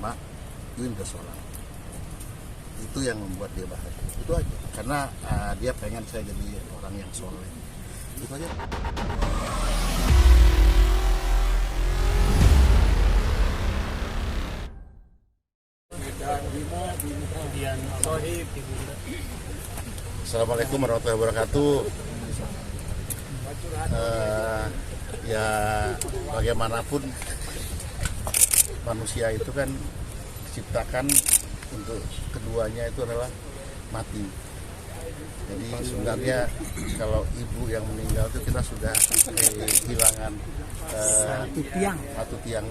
Mak, Yun udah sholat. Itu yang membuat dia bahagia. Itu aja. Karena dia pengen saya jadi orang yang soleh. Itu aja. Assalamualaikum warahmatullahi wabarakatuh. Ya bagaimanapun manusia itu kan diciptakan untuk keduanya itu adalah mati. Jadi sebenarnya kalau ibu yang meninggal itu kita sudah kehilangan satu tiang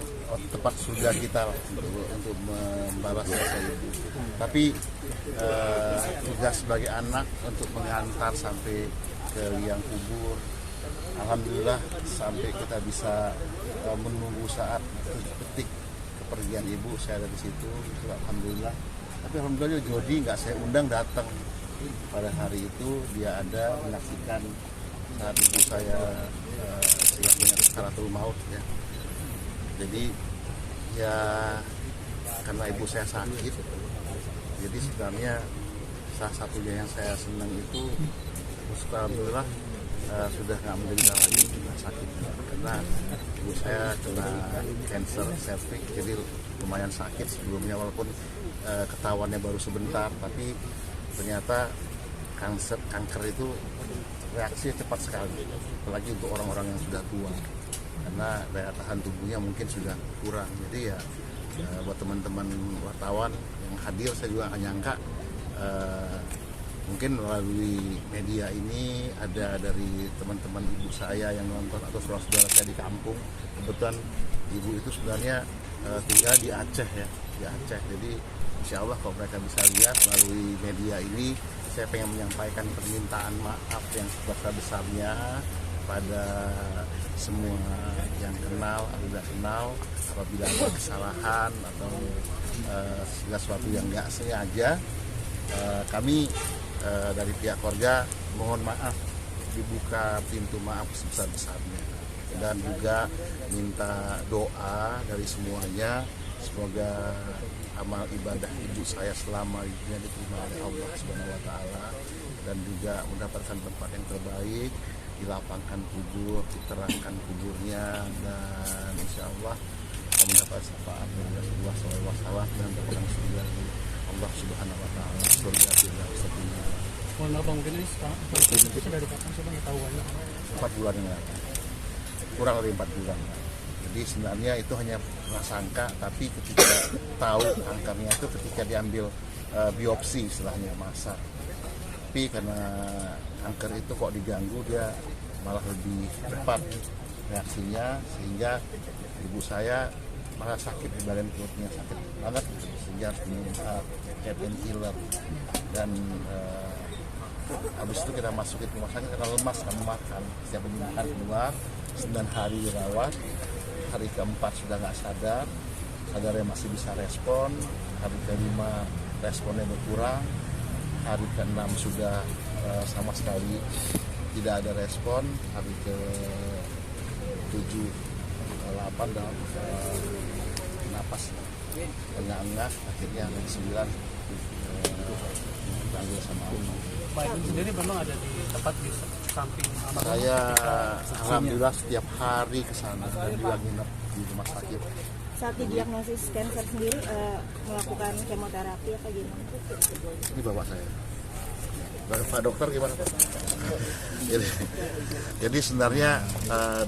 tepat surga kita untuk membalas jasa ibu. Tapi tugas sebagai anak untuk mengantar sampai ke liang kubur, alhamdulillah sampai kita bisa menunggu saat detik kepergian ibu, saya ada di situ, itu alhamdulillah. Tapi alhamdulillah Jody nggak saya undang datang pada hari itu, dia ada menyaksikan saat ibu saya siap dengan sakaratul maut ya. Jadi ya karena ibu saya sakit, jadi sebenarnya salah satunya yang saya senang itu alhamdulillah sudah nggak menderita lagi sakit, karena ibu saya kena cancer cervix, jadi lumayan sakit sebelumnya, walaupun ketahuannya baru sebentar, tapi ternyata kanker itu reaksinya cepat sekali, apalagi untuk orang-orang yang sudah tua, karena daya tahan tubuhnya mungkin sudah kurang. Jadi ya buat teman-teman wartawan yang hadir, saya juga nggak nyangka mungkin melalui media ini ada dari teman-teman ibu saya yang nonton atau saudara-saudara saya di kampung. Kebetulan ibu itu sebenarnya tinggal di Aceh ya, di Aceh. Jadi insya Allah kalau mereka bisa lihat melalui media ini, saya pengen menyampaikan permintaan maaf yang sebesar-besarnya pada semua yang kenal atau tidak kenal, apabila ada kesalahan atau segala sesuatu yang nggak sengaja. Kami dari pihak keluarga mohon maaf, dibuka pintu maaf sebesar-besarnya, dan juga minta doa dari semuanya, semoga amal ibadah ibu saya selama hidupnya diterima oleh Allah Subhanahu wa taala, dan juga mendapatkan tempat yang terbaik, dilapangkan kubur, diterangkan kuburnya, dan insya Allah mendapat syafaat dari Rasulullah SAW dan terpegang surga Allah Subhanahu wa taala, surga Firdaus. Mohon maaf Bang, mungkin ini sudah dari kapan sih Bang ketahuannya? 4 bulan yang lalu, kurang dari 4 bulan. Jadi sebenarnya itu hanya prasangka, tapi ketika tahu angkanya itu ketika diambil biopsi istilahnya massa. Tapi karena kanker itu kok diganggu, dia malah lebih cepat reaksinya, sehingga ibu saya malah sakit di badan perutnya, sakit banget, sehingga harus minum painkiller. Dan habis itu kita masukin ke rumah sakit karena lemas, kamu makan setiap makan keluar. 9 hari dirawat, hari keempat sudah nggak sadar, sadarnya masih bisa respon, hari kelima responnya berkurang, hari ke-6 sudah sama sekali tidak ada respon, hari ke-7, 8 dalam napas enggak, akhirnya hari ke-9 dipanggil sama Allah. Pak Edwin sendiri memang ada di tempat di samping saya alhamdulillah setiap hari ke sana dan juga nginep di rumah sakit. Saat didiagnosis kanker sendiri melakukan kemoterapi apa gimana? Ini bapak saya. Pak dokter gimana Pak? Jadi sebenarnya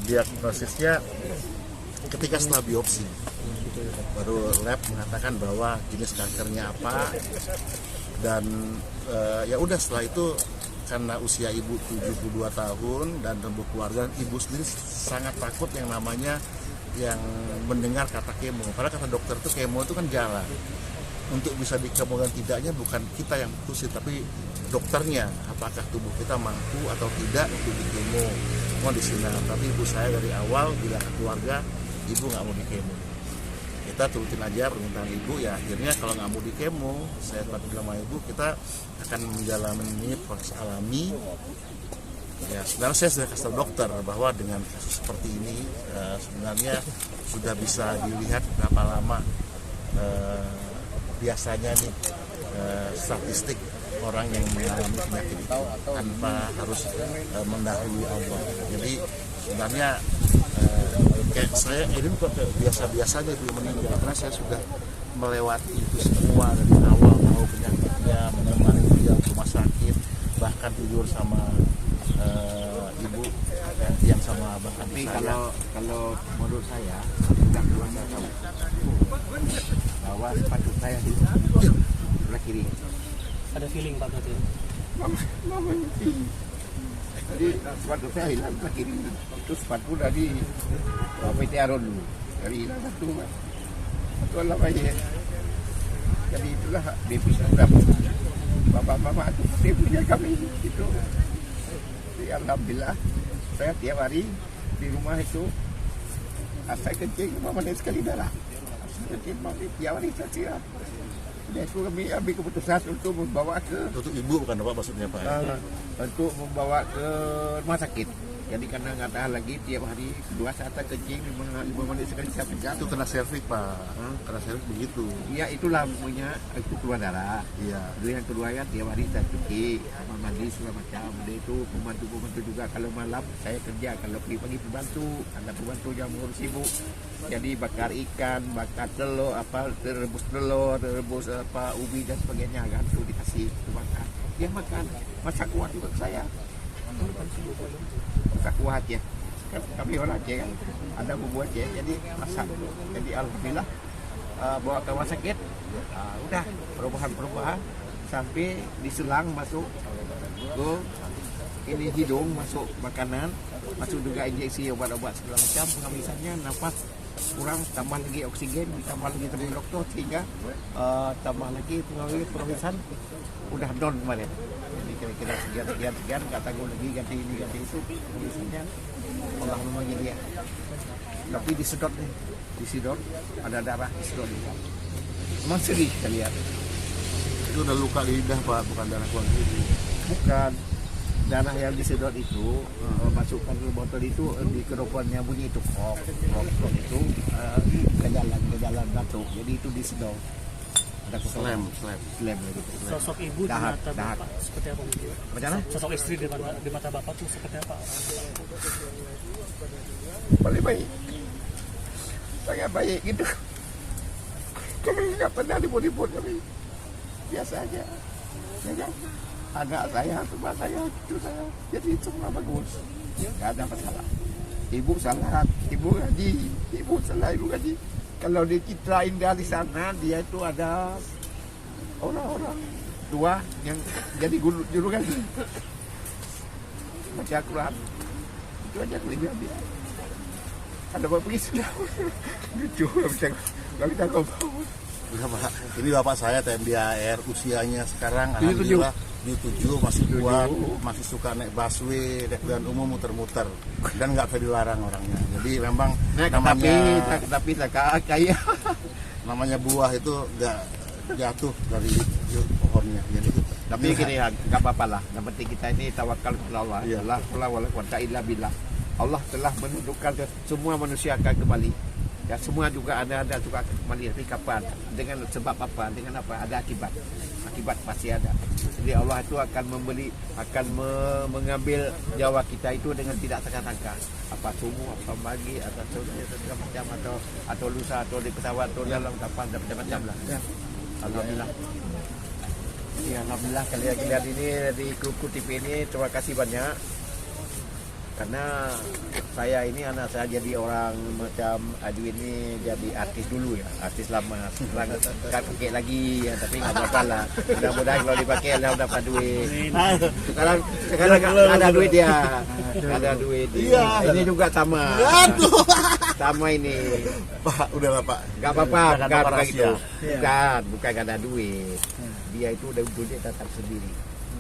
diagnosisnya ketika setelah biopsi, baru lab mengatakan bahwa jenis kankernya apa, dan ya udah setelah itu karena usia ibu 72 tahun dan tumbuh keluarga, ibu sendiri sangat takut yang namanya yang mendengar kata kemo. Karena kata dokter itu kemo itu kan jalan. Untuk bisa dikemo dan tidaknya bukan kita yang putusin, tapi dokternya, apakah tubuh kita mampu atau tidak untuk dikemo. Mau di sini. Tapi ibu saya dari awal bilang ke keluarga, ibu nggak mau dikemo. Kita turutin aja permintaan ibu, ya akhirnya kalau nggak mau dikemo, saya bilang sama ibu, kita akan menjalani proses alami. Ya sebenarnya saya sudah kasih tahu dokter bahwa dengan kasus seperti ini sebenarnya sudah bisa dilihat berapa lama biasanya nih statistik orang yang mengalami penyakit itu tanpa harus mendahului Allah. Jadi sebenarnya kayak saya ini kok biasa-biasanya itu meninggal karena saya sudah melewati itu semua dari awal tahu penyakitnya, menemani dia ke rumah sakit, bahkan tidur sama ibu yang sama abang. Tapi kalau menurut saya sudah keluarga tahu bahwa sepatu saya di sebelah kiri. Ada feeling Pak berarti? Mama ngerti. Jadi sepatu saya hilang sebelah kiri. Itu sepatu dari PT Aron dulu. Dari hilang satu. Satu lah aja. Jadi itulah divisi berapa. Bapak mama itu pasti punya kami itu. Jadi alhamdulillah saya tiap hari di rumah itu saya kencing 5 menit sekali darah. Saya kencing tiap hari saya siap. Jadi itu kami ambil keputusan untuk membawa ke Untuk ibu bukan Bapak maksudnya Pak? untuk membawa ke rumah sakit. Jadi karena nggak tahan lagi tiap hari 2 saat kencing 5 menit sekali saya pencet. Itu kena servik Pak, kena servik begitu. Iya itulah punya itu keluar darah. Iya. Lalu yang kedua ya tiap hari saya cuci, kamar mandi segala macam. Dia itu pembantu juga kalau malam saya kerja, kalau pagi pembantu, ada pembantu yang mengurus ibu. Jadi bakar ikan, bakar telur, rebus telur, rebus ubi dan sebagainya kan itu dikasih itu makan. Dia makan, masak kuah juga ke saya. Masak kuah aja. Kami orang Aceh kan, ada bumbu Aceh, jadi masak. Jadi alhamdulillah bawa ke rumah sakit, udah perubahan sampai diselang masuk ke ini hidung, masuk makanan, masuk juga injeksi obat-obat segala macam, penghabisannya nafas kurang, tambah lagi oksigen, ditambah lagi teman dokter sehingga tambah lagi penghabisan udah down kemarin. Jadi kira-kira sekian nggak tanggung lagi ganti ini ganti itu, penghabisannya Allah memangnya dia. Tapi disedot nih, disedot ada darah disedot. Memang sedih kita lihat. Itu udah luka lidah Pak, bukan darah keluar gigi. Bukan darah yang disedot itu masukkan ke botol itu di keropannya bunyi itu krok itu ke jalan batuk, jadi itu disedot. Ada Slam. gitu. Sosok ibu di Dahak. mata Bapak seperti apa mungkin? Bagaimana? Sosok istri di mata Bapak tuh seperti apa? Paling baik, sangat baik gitu. Kami nggak pernah ribut kami, biasa aja. Ya kan? Anak saya, rumah saya, cucu saya, jadi semua bagus, nggak ada masalah. Ibu salah, ibu gaji. Kalau dicitrain dari sana, dia itu ada orang-orang tua yang jadi juru gaji. Baca Quran, itu aja kelebihan dia. Ada apa pergi sudah, lucu, nggak bisa ngomong. Iya Pak, ini Bapak saya TNI AR, usianya sekarang 77. alhamdulillah 77, masih kuat, masih suka naik busway, naik jalan umum muter-muter dan nggak bisa dilarang orangnya. Jadi memang Tapi kaya. namanya buah itu nggak jatuh dari pohonnya. Jadi Tapi gini ya, nggak apa-apa lah. Yang penting kita ini tawakal kepada Allah. Iya. Allah wala quwwata illa billah. Allah telah menundukkan semua manusia akan kembali. Ya semua juga ada juga akan kembali. Tapi kapan? Dengan sebab apa? Dengan apa? Ada akibat. Akibat pasti ada. Jadi Allah itu akan mengambil nyawa kita itu dengan tidak sangka-sangka. Apa subuh, apa pagi, atau segala macam atau lusa, atau di pesawat, atau dalam kapal, dan macam-macam lah. Ya. Alhamdulillah. Ya, alhamdulillah kalian ini di Kuku TV ini terima kasih banyak. Karena saya ini anak saya jadi orang macam Adwin ini jadi artis dulu ya, artis lama. Sekarang nggak pakai lagi ya, tapi nggak apa-apa lah. Mudah-mudahan kalau dipakai lah dapat duit. Sekarang ada duit ya, ada duit. Iya. Ini juga sama. Sama ini. Pak, udahlah Pak. Nggak apa-apa, Jangan bukan rahasia. begitu. Bukan nggak ada duit. Dia itu udah duit datang sendiri.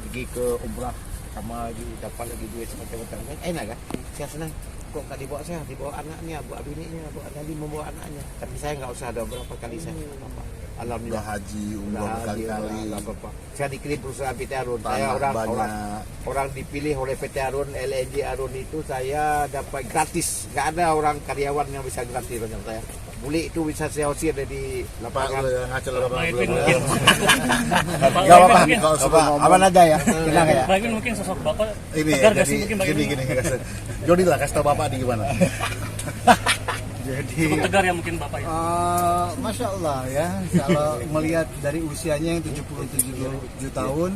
Pergi ke umrah sama lagi dapat lagi duit macam-macam kan enak kan, saya senang. Kok nggak dibawa saya, dibawa anaknya, buat bininya, buat tadi membawa anaknya. Tapi saya nggak usah ada berapa kali saya apa-apa. Alhamdulillah. Udah haji, umroh Udah berkali-kali. nggak apa-apa. Saya dikirim perusahaan PT Arun. Tanah Saya banyak. orang dipilih oleh PT Arun, LNG Arun itu saya dapat gratis. Nggak ada orang karyawan yang bisa gratis dengan saya. Buli itu bisa saya usir dari Pak, lapangan. lu yang ngaco lah, Pak. Pak Belum. Edwin mungkin. Pak Gak apa-apa, Edwin mungkin. kalau sudah ngomong. Aman aja ya. Tenang ya. Pak Edwin mungkin sosok Bapak Ini tegar ya, nggak sih jadi mungkin Pak Edwin? gini. Jody lah, kasih tau Bapak di gimana. Cukup tegar ya mungkin Bapak ya. Masya Allah ya, kalau melihat dari usianya yang 77 tahun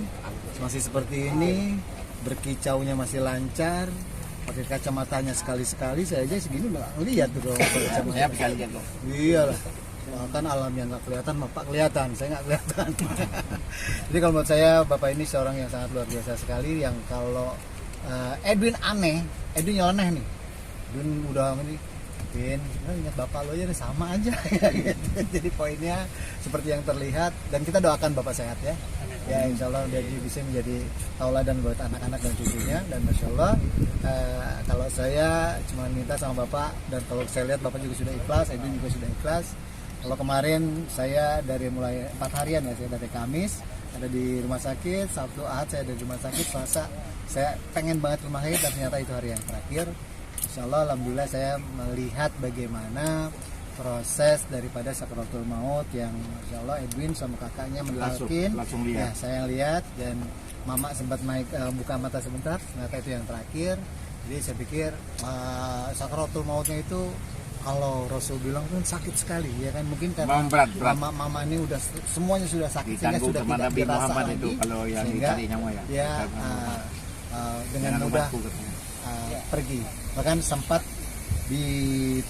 masih seperti ini, berkicaunya masih lancar, pakai kacamatanya sekali-sekali, saya aja segini nggak lihat tuh kalau pakai kacamata. Saya bisa lihat loh. Iyalah, kan alam yang nggak kelihatan, Bapak kelihatan, saya nggak kelihatan. Jadi kalau menurut saya Bapak ini seorang yang sangat luar biasa sekali, yang kalau Edwin aneh, Edwin nyeleneh nih, Edwin udah ini. Ingat bapak lo aja nih, sama aja jadi poinnya seperti yang terlihat, dan kita doakan bapak sehat ya. Ya insya Allah dia bisa menjadi tauladan buat anak-anak dan cucunya, dan masya Allah kalau saya cuma minta sama bapak, dan kalau saya lihat bapak juga sudah ikhlas, Edwin juga sudah ikhlas. Kalau kemarin saya dari mulai 4 harian ya, saya dari Kamis ada di rumah sakit, Sabtu Ahad saya ada di rumah sakit, Selasa saya pengen banget rumah sakit, dan ternyata itu hari yang terakhir. Insya Allah, alhamdulillah saya melihat bagaimana proses daripada sakaratul maut yang Insya Allah Edwin sama kakaknya mentalkin. Langsung lihat. Ya, saya lihat, dan mama sempat buka mata sebentar, ternyata itu yang terakhir. Jadi saya pikir sakaratul mautnya itu kalau Rasul bilang kan sakit sekali ya kan, mungkin karena Berat. mama ini udah semuanya sudah sakit sehingga Ditanggung sudah sama tidak Nabi dirasa Muhammad lagi, itu kalau yang sehingga dicari nyawa ya. ya dengan Jangan mudah lupa katanya. pergi. Bahkan sempat di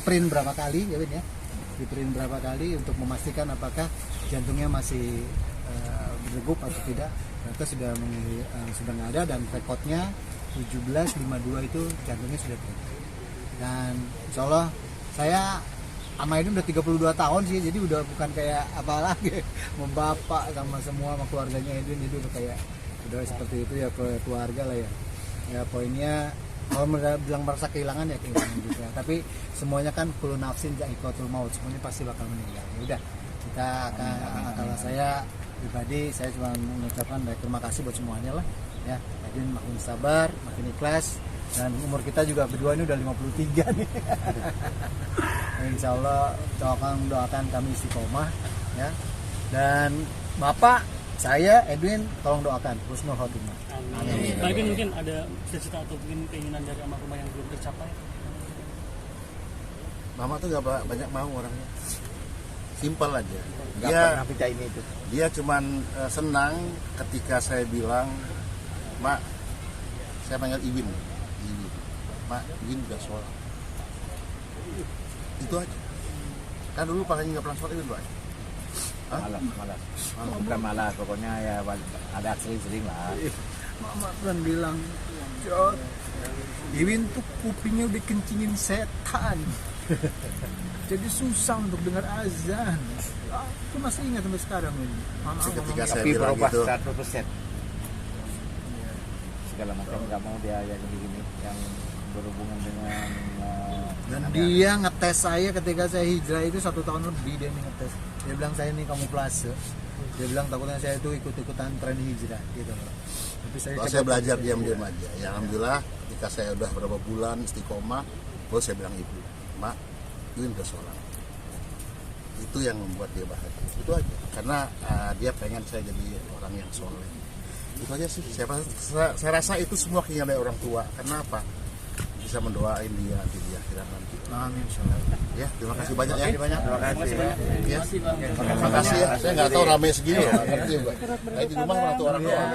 print berapa kali ya Win ya, di print berapa kali untuk memastikan apakah jantungnya masih berdegup atau tidak. Ternyata sudah nggak ada, dan rekodnya 17.52 itu jantungnya sudah berhenti. Dan insya Allah saya sama Edwin udah 32 tahun sih, jadi udah bukan kayak apa lagi membapak sama semua sama keluarganya Edwin, jadi udah kayak udah seperti itu ya, keluarga lah ya. Ya poinnya kalau bilang merasa kehilangan ya kehilangan juga, tapi semuanya kan kullu nafsin dha'iqatul maut, semuanya pasti bakal meninggal. Ya udah, kita akan, kalau saya pribadi saya cuma mengucapkan terima kasih buat semuanya lah ya. Edwin makin sabar, makin ikhlas, dan umur kita juga berdua ini udah 53 nih. Insya Allah doakan kami istiqomah ya. Dan Bapak, saya Edwin tolong doakan husnul khotimah. Amin. Pak Edwin mungkin ada cita-cita atau mungkin keinginan dari almarhumah yang belum tercapai? Mama tuh gak banyak mau orangnya, simpel aja. Nggak pernah minta ini itu. Dia cuman senang ketika saya bilang, Mak, saya panggil Iwin, Mak, Iwin udah sholat. Itu aja. Kan dulu paling nggak pernah sholat Iwin, Pak. Malas. Bukan malas, pokoknya ya ada sering-sering lah. Mama kan bilang, Jod, Iwin tuh kupingnya udah kencingin setan. Jadi susah untuk dengar azan. Aku masih ingat sampai sekarang ini. Ketika saya Tapi bilang berubah gitu, 100%. Segala macam nggak mau dia yang begini, yang berhubungan dengan Dan dia ngetes saya ketika saya hijrah itu 1 tahun lebih, dia nih ngetes. Dia bilang saya ini kamuflase. Dia bilang takutnya saya itu ikut-ikutan tren hijrah gitu loh. Tapi saya belajar diam-diam aja. Ya alhamdulillah, ketika saya udah berapa bulan istiqomah, baru saya bilang Ibu, Mak, Iwin udah sholat. Itu yang membuat dia bahagia. Itu aja. Karena dia pengen saya jadi orang yang soleh. Itu aja sih. Saya rasa itu semua keinginan dari orang tua. Karena apa? Bisa mendoain dia di akhirat nanti. Amin. Ya, terima kasih banyak ya. Terima kasih. Ya. Terima kasih ya. Saya nggak tahu rame segini loh. Ngerti Mbak. Kayak di rumah mana tuh orang doa.